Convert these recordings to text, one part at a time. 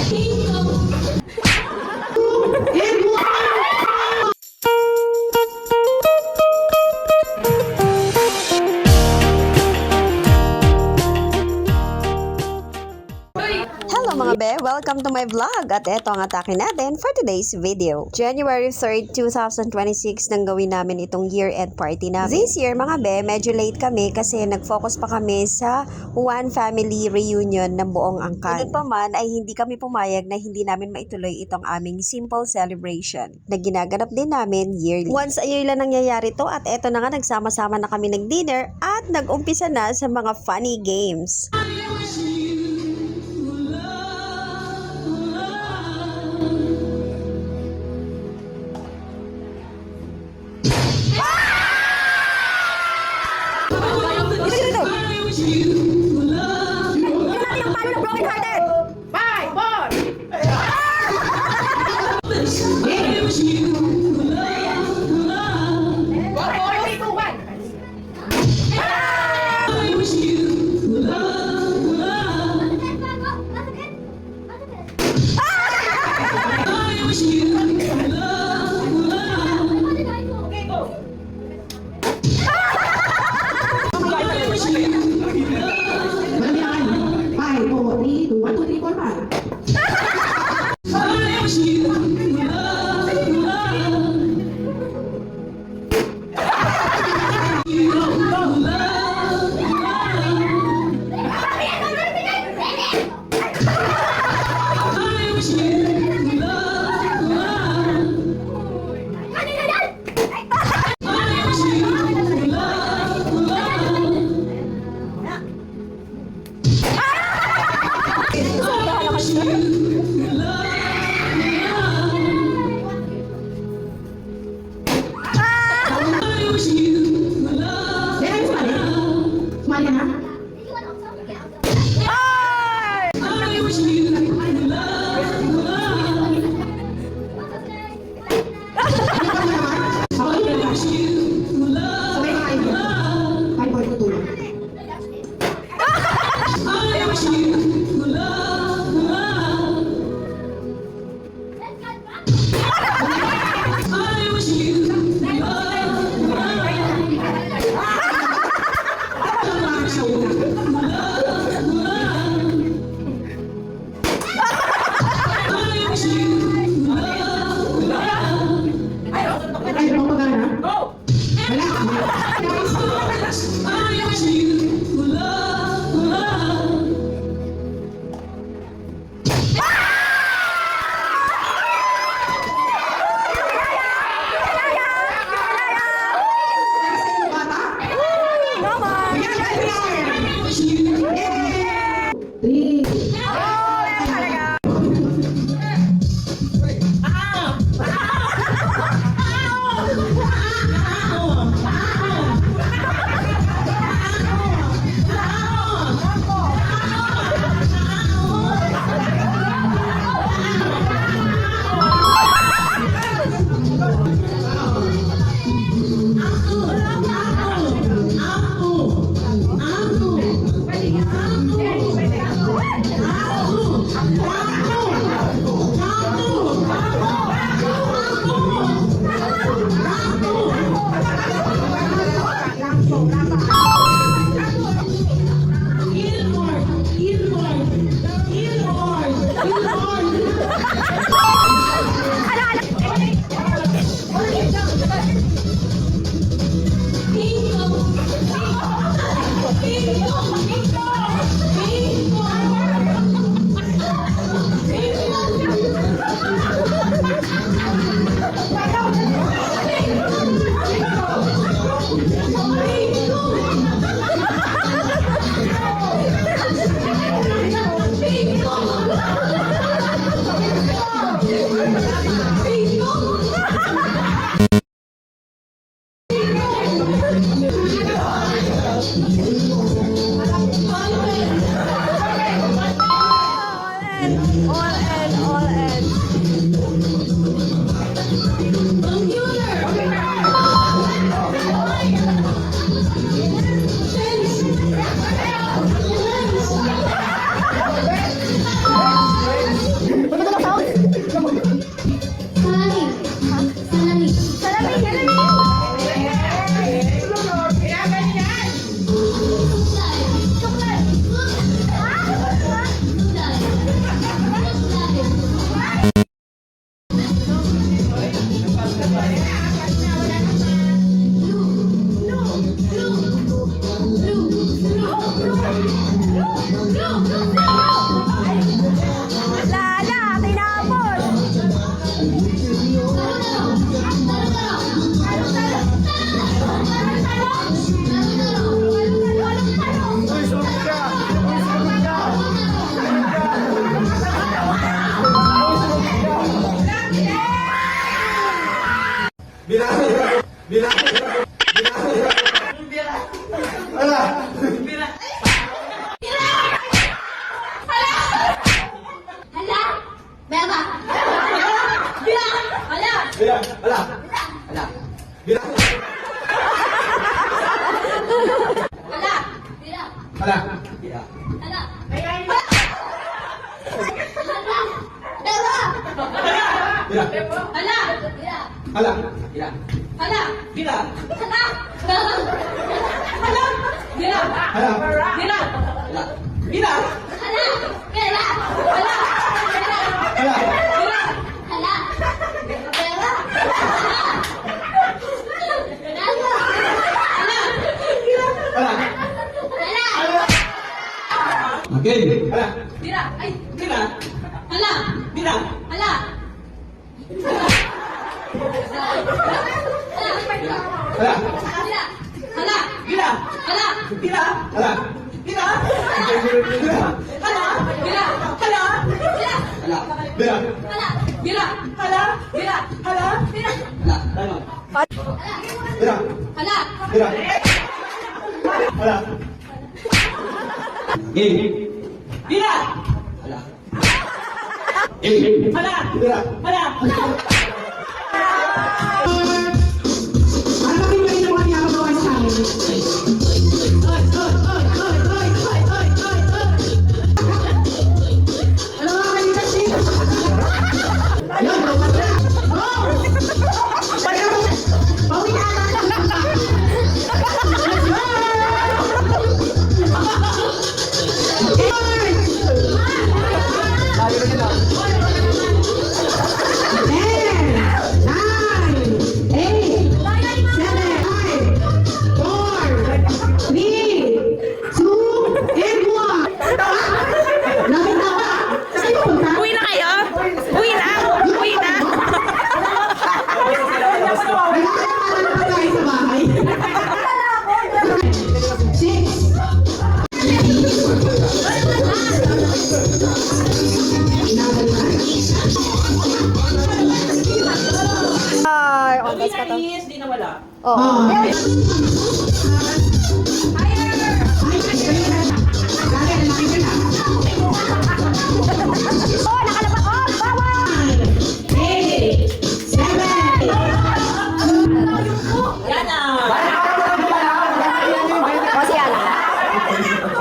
Hello mga be! Welcome to my vlog! At eto ang atake natin for today's video. January 3rd, 2026 nang gawin namin itong year-end party namin. This year mga be, medyo late kami kasi nag-focus pa kami sa one family reunion ng buong angkan. Ganun pa man ay hindi kami pumayag na hindi namin maituloy itong aming simple celebration na ginaganap din namin yearly. Once a year lang nangyayari to at eto na nga nagsama-sama na kami nag-dinner at nag-umpisa na sa mga funny games. Hala. Bila. Hala! Bila. Hala! Hala! Bila! Hala. Bila! Hala. Bila. Hala! Bila! Hala! Hala. Bila! Hala! Bila! Hala. Hala! Okay. Hala. Bila! Ay! Bila. Hala! Bila. Hala! Hala. Bila! Hala! Bila. Hala! Bila. Hala. Bila. Bila. Hala! Bila! Hala. Bila! Hala. Bila. Hala! Bila! Hala. Bila! Hala. Bila! Hala. Tama. Bila. Hala! Bila. Hala. Game. Bila! Hala. Game. Hala! Bila. Hala! Uwi na kayo? Uwi na? Uwi na? Ay, on bus ka to. Di nawala. Oo. Yan na! O, si Ana.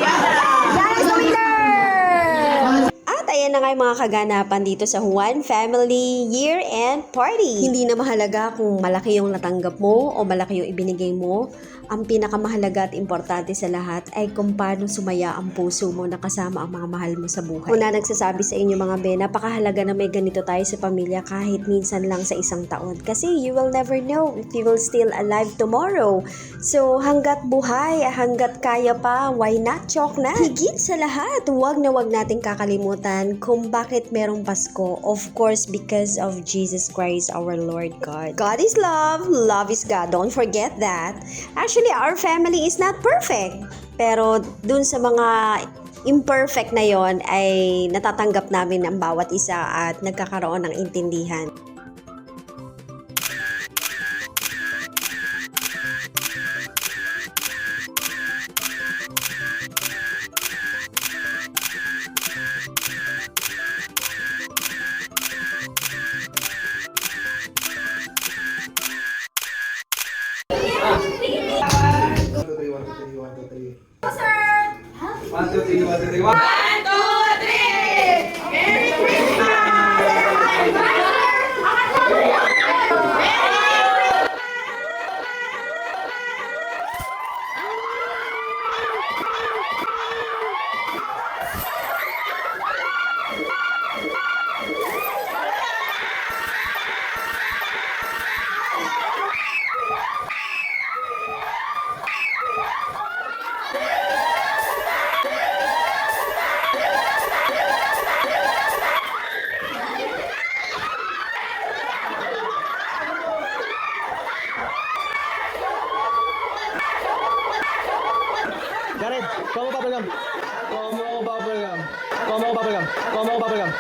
Yan is the winner! At ayan na nga yung mga kaganapan dito sa Juan Family Year-End Party. Hindi na mahalaga kung malaki yung natanggap mo o malaki yung ibinigay mo. Ang pinakamahalaga at importante sa lahat ay kung paano sumaya ang puso mo na kasama ang mga mahal mo sa buhay. Una nagsasabi sa inyo mga be, napakahalaga na may ganito tayo sa pamilya kahit minsan lang sa isang taon. Kasi you will never know if you will still alive tomorrow. So hanggat buhay, hanggat kaya pa, why not choke na? Higit sa lahat, wag na wag nating kakalimutan kung bakit merong Pasko. Of course, because of Jesus Christ our Lord God. God is love, love is God. Don't forget that. Actually, our family is not perfect. Pero dun sa mga imperfect na yon ay natatanggap namin ang bawat isa at nagkakaroon ng intindihan. One, two, three, one, two, three, one. Jared, kuha mo bubblegum. Kuha mo bubblegum. Kuha mo bubblegum. Kuha mo bubblegum.